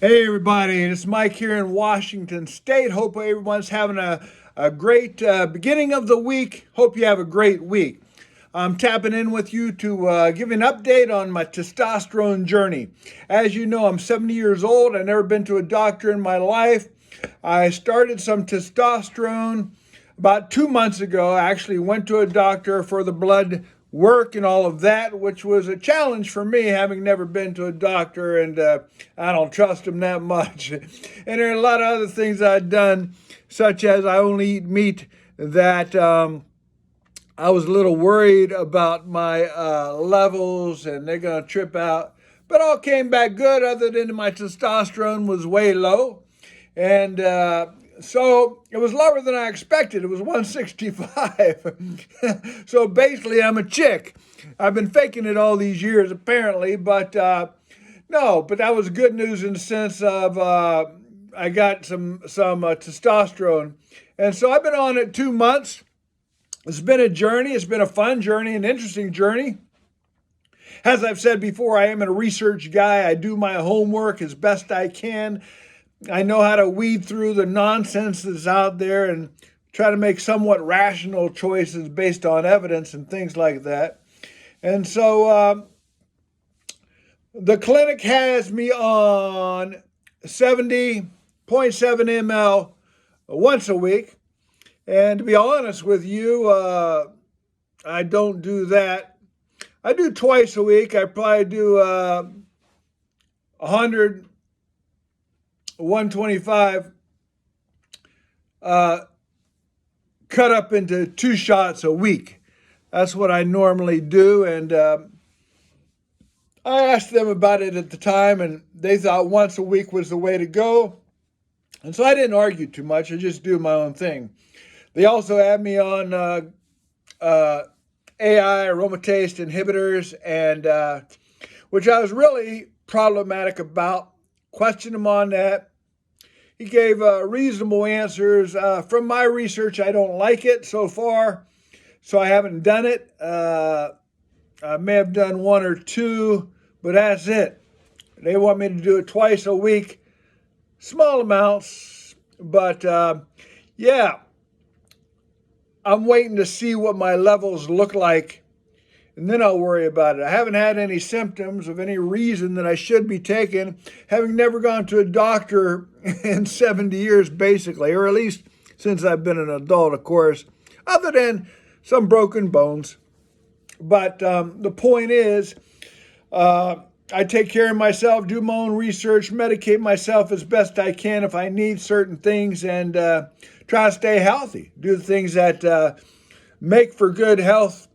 Hey everybody, it's Mike here in Washington State. Hope everyone's having a great beginning of the week. Hope you have a great week. I'm tapping in with you to give you an update on my testosterone journey. As you know, I'm 70 years old. I've never been to a doctor in my life. I started some testosterone about 2 months ago. I actually went to a doctor for the blood work and all of that, which was a challenge for me, having never been to a doctor, and I don't trust him that much. And there are a lot of other things I've done, such as I only eat meat that I was a little worried about my levels, and they're going to trip out. But all came back good, other than my testosterone was way low. And so it was lower than I expected. It was 165. So basically, I'm a chick. I've been faking it all these years, apparently. But no, but that was good news in the sense of I got some testosterone. And so I've been on it 2 months. It's been a journey. It's been a fun journey, an interesting journey. As I've said before, I am a research guy. I do my homework as best I can. I know how to weed through the nonsense that's out there and try to make somewhat rational choices based on evidence and things like that. And so the clinic has me on 70.7 ml once a week. And to be honest with you, I don't do that. I do twice a week. I probably do 100, 125 cut up into 2 shots a week. That's what I normally do. And I asked them about it at the time, and they thought once a week was the way to go. And so I didn't argue too much. I just do my own thing. They also had me on AI aromatase inhibitors, and which I was really problematic about. Questioned him on that. He gave reasonable answers. From my research, I don't like it so far, so I haven't done it. I may have done one or two, but that's it. They want me to do it twice a week, small amounts, but yeah, I'm waiting to see what my levels look like, and then I'll worry about it. I haven't had any symptoms of any reason that I should be taking, having never gone to a doctor in 70 years, basically, or at least since I've been an adult, of course, other than some broken bones. But the point is, I take care of myself, do my own research, medicate myself as best I can if I need certain things, and try to stay healthy. Do the things that make for good health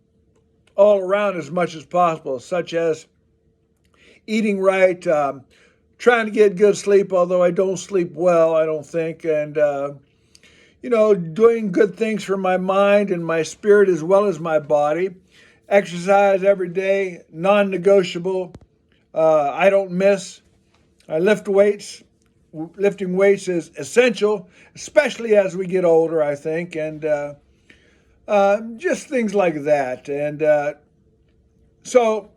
all around as much as possible, such as eating right, trying to get good sleep, although I don't sleep well, I don't think, and doing good things for my mind and my spirit as well as my body. Exercise every day, non-negotiable. I don't miss. I lift weights. Lifting weights is essential, especially as we get older, I think, and just things like that. And so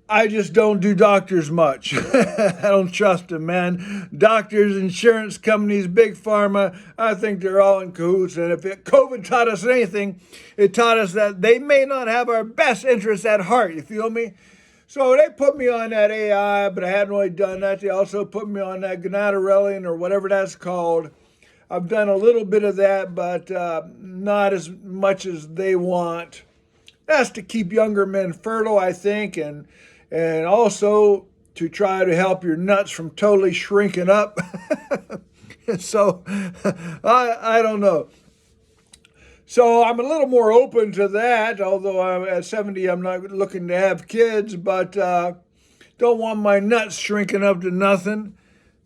I just don't do doctors much. I don't trust them, man. Doctors, insurance companies, big pharma, I think they're all in cahoots. And if COVID taught us anything, it taught us that they may not have our best interests at heart. You feel me? So they put me on that AI, but I hadn't really done that. They also put me on that gonadorelin or whatever that's called. I've done a little bit of that, but not as much as they want. That's to keep younger men fertile, I think, and also to try to help your nuts from totally shrinking up. So I don't know. So I'm a little more open to that, although I'm at 70, I'm not looking to have kids, but don't want my nuts shrinking up to nothing.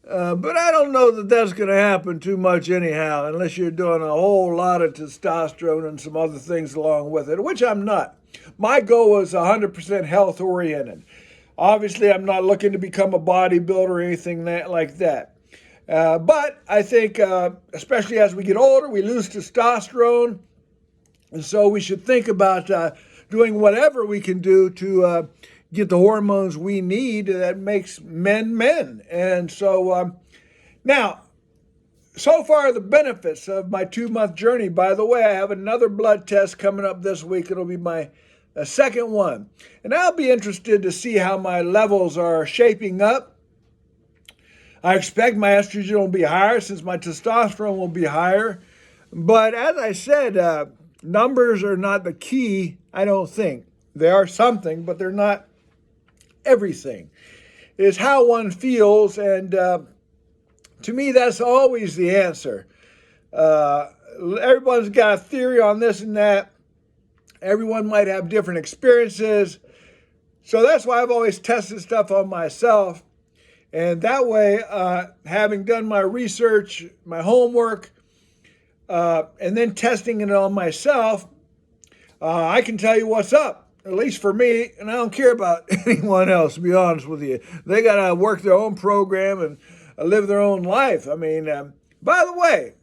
But I don't know that that's going to happen too much anyhow, unless you're doing a whole lot of testosterone and some other things along with it, which I'm not. My goal is 100% health oriented. Obviously, I'm not looking to become a bodybuilder or anything like that. But I think, especially as we get older, we lose testosterone. And so we should think about doing whatever we can do to get the hormones we need that makes men men. And so now, so far the benefits of my 2-month journey. By the way, I have another blood test coming up this week. It'll be my second one. And I'll be interested to see how my levels are shaping up. I expect my estrogen will be higher since my testosterone will be higher. But as I said, numbers are not the key, I don't think. They are something, but they're not everything. It's how one feels, and to me, that's always the answer. Everyone's got a theory on this and that. Everyone might have different experiences. So that's why I've always tested stuff on myself. And that way, having done my research, my homework, and then testing it on myself, I can tell you what's up, at least for me, and I don't care about anyone else, to be honest with you. They got to work their own program and live their own life. I mean, by the way,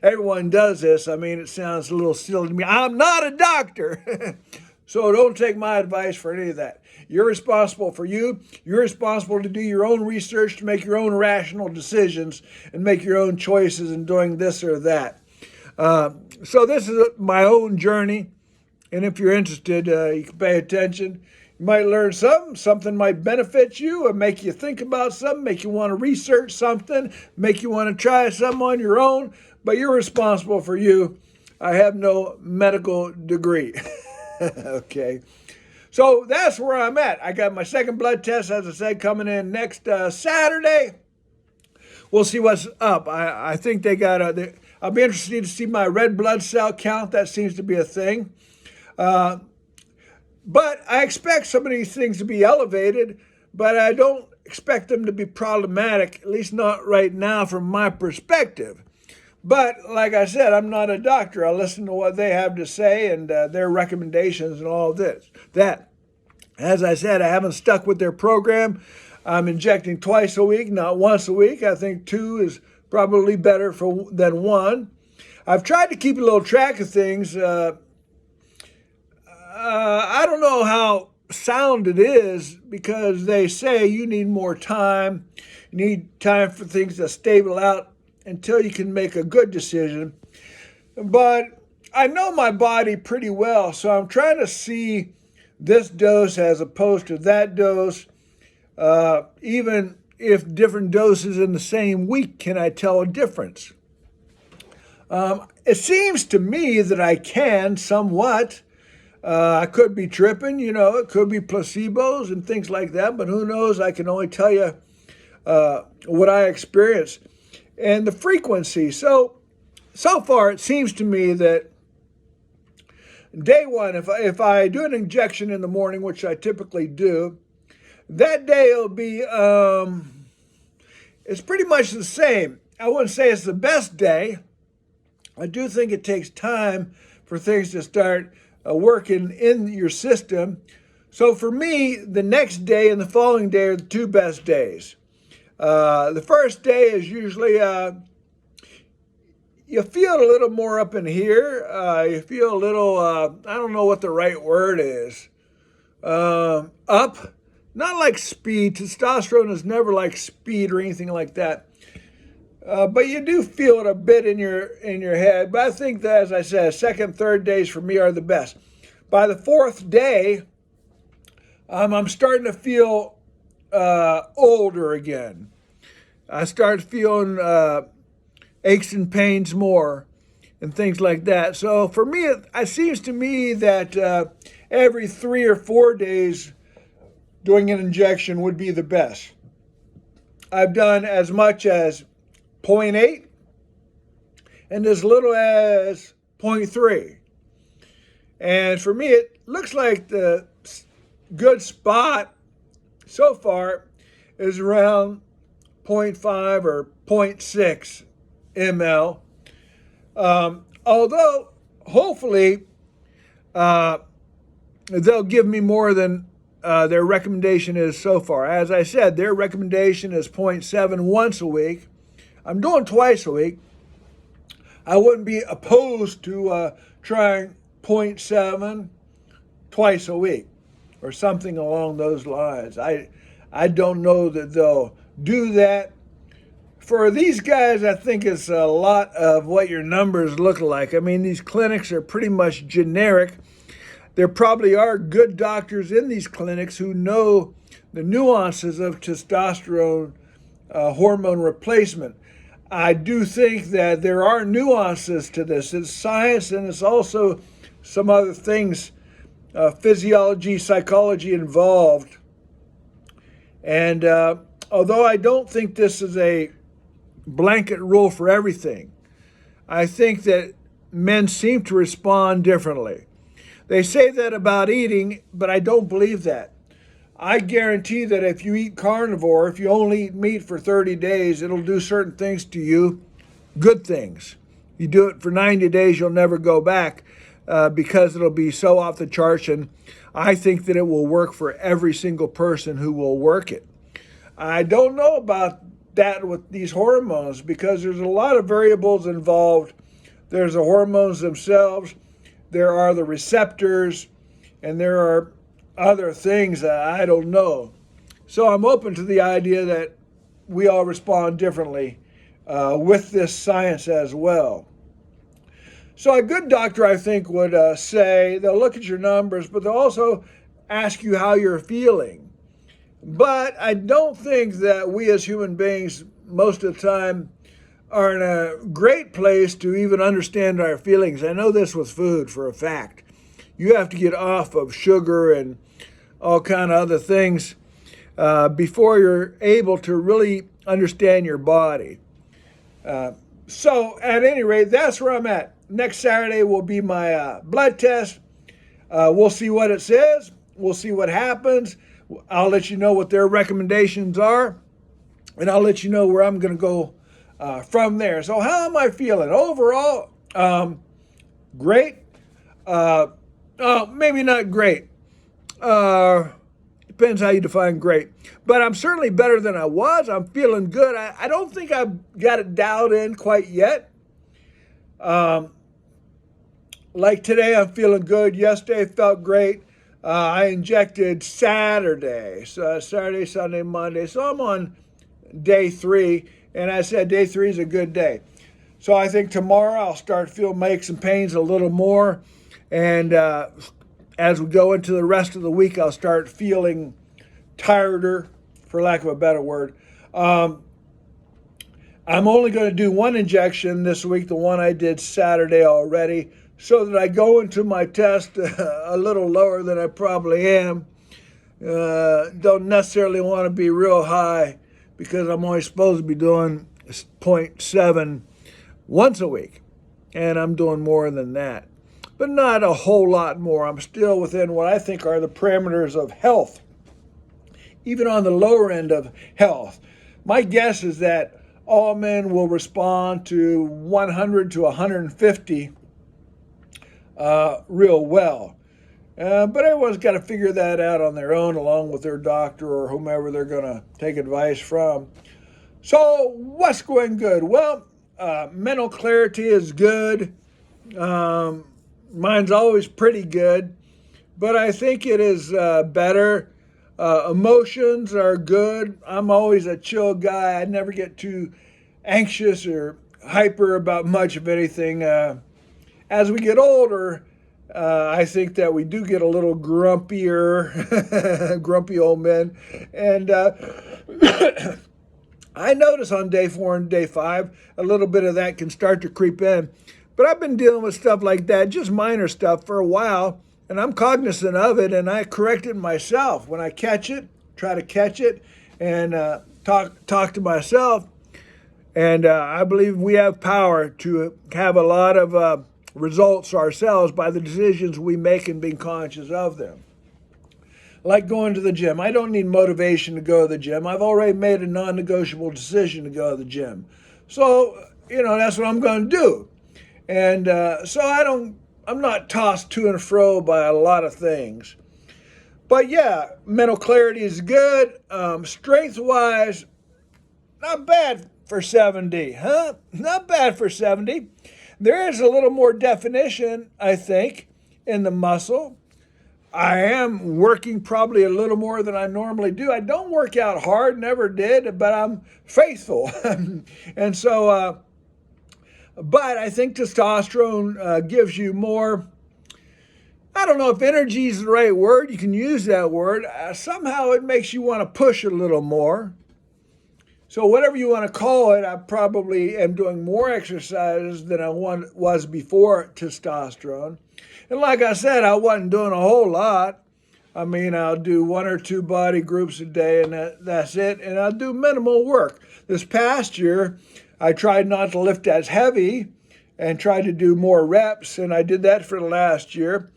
everyone does this. I mean, it sounds a little silly to me. I'm not a doctor, so don't take my advice for any of that. You're responsible for you. You're responsible to do your own research, to make your own rational decisions and make your own choices in doing this or that. So this is my own journey, and if you're interested, you can pay attention. You might learn something might benefit you or make you think about something, make you want to research something, make you want to try something on your own, but you're responsible for you. I have no medical degree. Okay. So that's where I'm at. I got my second blood test, as I said, coming in next Saturday. We'll see what's up. I think they got I'll be interested to see my red blood cell count. That seems to be a thing. But I expect some of these things to be elevated, but I don't expect them to be problematic, at least not right now from my perspective. But like I said, I'm not a doctor. I listen to what they have to say and their recommendations and all this. That, as I said, I haven't stuck with their program. I'm injecting twice a week, not once a week. I think 2 is probably better than 1. I've tried to keep a little track of things. I don't know how sound it is because they say you need more time. You need time for things to stable out until you can make a good decision. But I know my body pretty well, so I'm trying to see this dose as opposed to that dose. Even if different doses in the same week, can I tell a difference? It seems to me that I can somewhat. I could be tripping, it could be placebos and things like that, but who knows? I can only tell you what I experience and the frequency. So far, it seems to me that day one, if I do an injection in the morning, which I typically do, that day it'll be, it's pretty much the same. I wouldn't say it's the best day. I do think it takes time for things to start working in your system. So for me, the next day and the following day are the 2 best days. The first day is usually, you feel a little more up in here. You feel a little, I don't know what the right word is, up. Not like speed. Testosterone is never like speed or anything like that. But you do feel it a bit in your head. But I think that, as I said, second, third days for me are the best. By the 4th day, I'm starting to feel older again. I start feeling aches and pains more and things like that. So for me, it seems to me that every 3 or 4 days doing an injection would be the best. I've done as much as 0.8 and as little as 0.3. And for me, it looks like the good spot so far is around 0.5 or 0.6 ml. Although, hopefully, they'll give me more than their recommendation is so far. As I said, their recommendation is 0.7 once a week. I'm doing twice a week. I wouldn't be opposed to trying 0.7 twice a week. or something along those lines. I don't know that they'll do that. For these guys, I think it's a lot of what your numbers look like. I mean, these clinics are pretty much generic. There probably are good doctors in these clinics who know the nuances of testosterone hormone replacement. I do think that there are nuances to this. It's science, and it's also some other things, physiology, psychology involved. And although I don't think this is a blanket rule for everything, I think that men seem to respond differently. They say that about eating, but I don't believe that. I guarantee that if you eat carnivore, if you only eat meat for 30 days, it'll do certain things to you, good things. You do it for 90 days, you'll never go back because it'll be so off the charts. And I think that it will work for every single person who will work it. I don't know about that with these hormones because there's a lot of variables involved. There's the hormones themselves, there are the receptors, and there are other things that I don't know. So I'm open to the idea that we all respond differently with this science as well. So a good doctor, I think, would say they'll look at your numbers, but they'll also ask you how you're feeling. But I don't think that we as human beings, most of the time, are in a great place to even understand our feelings. I know this with food for a fact. You have to get off of sugar and all kind of other things before you're able to really understand your body. So at any rate, that's where I'm at. Next Saturday will be my blood test. We'll see what it says. We'll see what happens. I'll let you know what their recommendations are, and I'll let you know where I'm going to go from there. So how am I feeling? Overall, great. Maybe not great. Depends how you define great. But I'm certainly better than I was. I'm feeling good. I don't think I've got it dialed in quite yet. Like today, I'm feeling good. Yesterday, felt great. I injected Saturday, so Saturday, Sunday, Monday. So I'm on day 3, and I said day 3 is a good day. So I think tomorrow I'll start feeling aches and pains a little more, and as we go into the rest of the week, I'll start feeling tireder, for lack of a better word. I'm only going to do one injection this week, the one I did Saturday already, so that I go into my test a little lower than I probably am. Don't necessarily want to be real high because I'm only supposed to be doing 0.7 once a week, and I'm doing more than that, but not a whole lot more. I'm still within what I think are the parameters of health, even on the lower end of health. My guess is that all men will respond to 100 to 150 real well. But everyone's got to figure that out on their own, along with their doctor or whomever they're going to take advice from. So what's going good? Well, mental clarity is good. Mine's always pretty good, but I think it is better. Emotions are good. I'm always a chill guy. I never get too anxious or hyper about much of anything. As we get older, I think that we do get a little grumpier, grumpy old men. And I notice on day 4 and day 5, a little bit of that can start to creep in. But I've been dealing with stuff like that, just minor stuff, for a while, and I'm cognizant of it, and I correct it myself. When I catch it, try to catch it, and talk to myself. And I believe we have power to have a lot of results ourselves by the decisions we make and being conscious of them. Like going to the gym. I don't need motivation to go to the gym. I've already made a non-negotiable decision to go to the gym. So, that's what I'm going to do. And so I'm not tossed to and fro by a lot of things. But yeah, mental clarity is good. Strength-wise, not bad for 70, huh? Not bad for 70. There is a little more definition, I think, in the muscle. I am working probably a little more than I normally do. I don't work out hard, never did, but I'm faithful. And so, but I think testosterone gives you more. I don't know if energy is the right word. You can use that word. Somehow it makes you want to push a little more. So whatever you want to call it, I probably am doing more exercises than I was before testosterone. And like I said, I wasn't doing a whole lot. I mean, I'll do one or two body groups a day, and that's it. And I'll do minimal work. This past year, I tried not to lift as heavy and tried to do more reps, and I did that for the last year.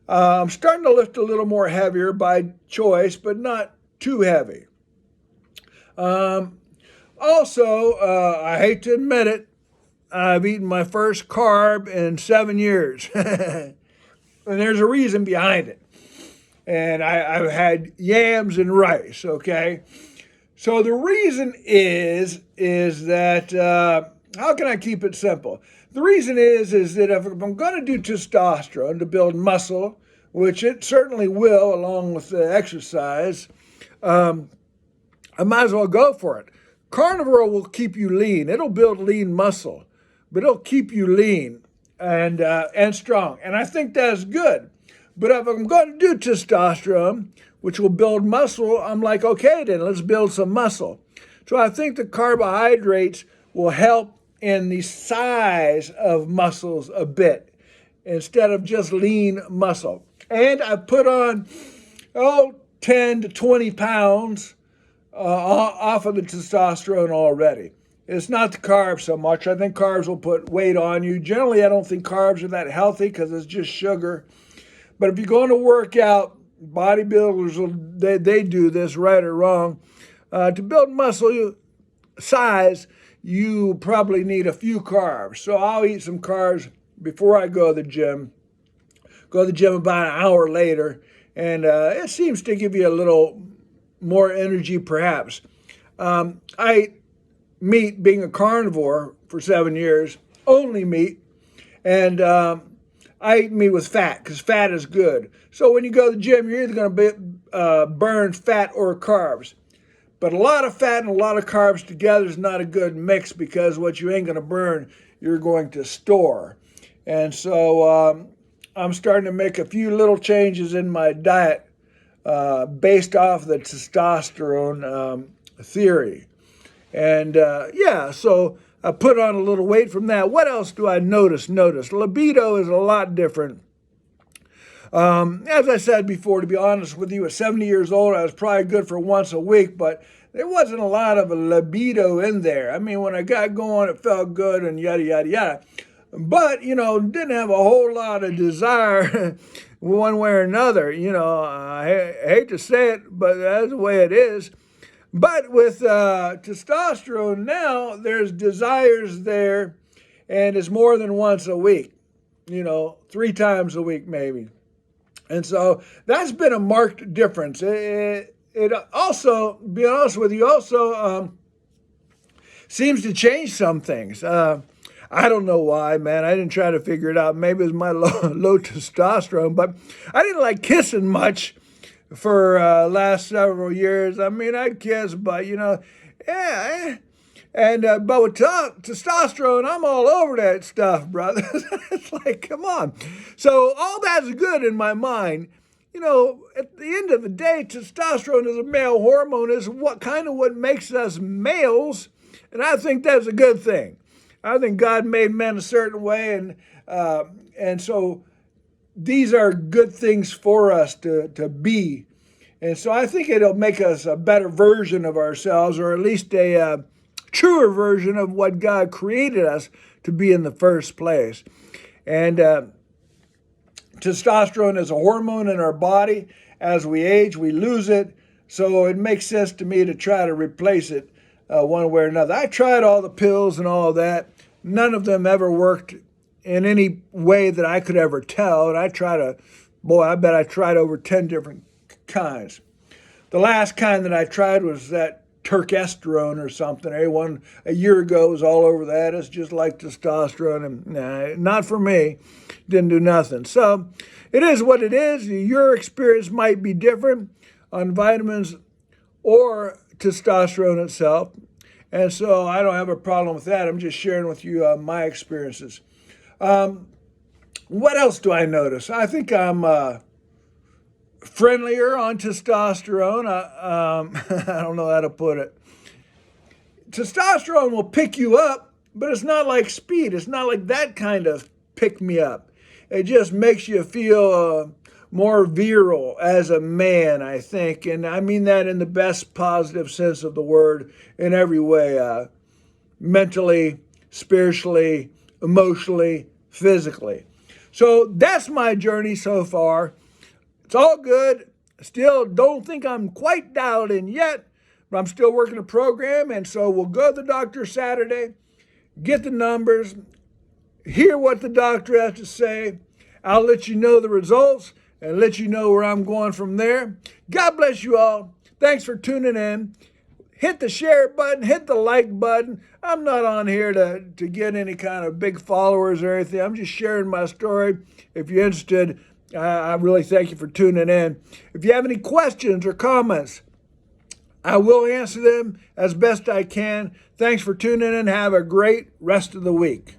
I'm starting to lift a little more heavier by choice, but not too heavy. Also, I hate to admit it, I've eaten my first carb in 7 years. And there's a reason behind it. And I've had yams and rice, okay? So the reason is that, how can I keep it simple? The reason is that if I'm going to do testosterone to build muscle, which it certainly will along with the exercise, I might as well go for it. Carnivore will keep you lean. It'll build lean muscle, but it'll keep you lean and strong. And I think that's good. But if I'm going to do testosterone, which will build muscle, I'm like, okay, then let's build some muscle. So I think the carbohydrates will help in the size of muscles a bit instead of just lean muscle. And I put on, 10 to 20 pounds off of the testosterone already. It's not the carbs so much. I think carbs will put weight on you. Generally, I don't think carbs are that healthy because it's just sugar. But if you're going to work out, bodybuilders, they do this right or wrong. To build muscle size, you probably need a few carbs. So I'll eat some carbs before I go to the gym. Go to the gym about an hour later, and it seems to give you a little more energy perhaps. I ate meat, being a carnivore for 7 years, only meat, and I ate meat with fat because fat is good. So when you go to the gym, you're either going to burn fat or carbs. But a lot of fat and a lot of carbs together is not a good mix because what you ain't going to burn, you're going to store. And so I'm starting to make a few little changes in my diet based off the testosterone theory. And so I put on a little weight from that. What else do I notice? Libido is a lot different. As I said before, to be honest with you, at 70 years old, I was probably good for once a week, but there wasn't a lot of a libido in there. I mean, when I got going, it felt good and yada, yada, yada. But, didn't have a whole lot of desire one way or another. I hate to say it, but that's the way it is. But with testosterone now, there's desires there, and it's more than once a week, 3 times a week maybe. And so that's been a marked difference. It also, to be honest with you, also seems to change some things. I don't know why, man. I didn't try to figure it out. Maybe it was my low testosterone, but I didn't like kissing much for last several years. I mean, I'd kiss, but yeah. And but with testosterone, I'm all over that stuff, brother. It's like, come on. So all that's good in my mind. At the end of the day, testosterone is a male hormone. Is what makes us males, and I think that's a good thing. I think God made men a certain way, and so these are good things for us to be. And so I think it'll make us a better version of ourselves, or at least a truer version of what God created us to be in the first place. And testosterone is a hormone in our body. As we age, we lose it. So it makes sense to me to try to replace it one way or another. I tried all the pills and all that. None of them ever worked in any way that I could ever tell. And I bet I tried over 10 different kinds. The last kind that I tried was that testosterone or something. Everyone a year ago was all over that. It's just like testosterone, and nah, not for me. Didn't do nothing. So it is what it is. Your experience might be different on vitamins or testosterone itself. And so I don't have a problem with that. I'm just sharing with you my experiences. What else do I notice? I think I'm friendlier on testosterone. I don't know how to put it. Testosterone will pick you up, but it's not like speed. It's not like that kind of pick me up. It just makes you feel more virile as a man, I think. And I mean that in the best positive sense of the word in every way, mentally, spiritually, emotionally, physically. So that's my journey so far. It's all good. Still don't think I'm quite dialed in yet, but I'm still working the program. And so we'll go to the doctor Saturday, get the numbers, hear what the doctor has to say. I'll let you know the results and let you know where I'm going from there. God bless you all. Thanks for tuning in. Hit the share button, hit the like button. I'm not on here to get any kind of big followers or anything. I'm just sharing my story. If you're interested, I really thank you for tuning in. If you have any questions or comments, I will answer them as best I can. Thanks for tuning in. Have a great rest of the week.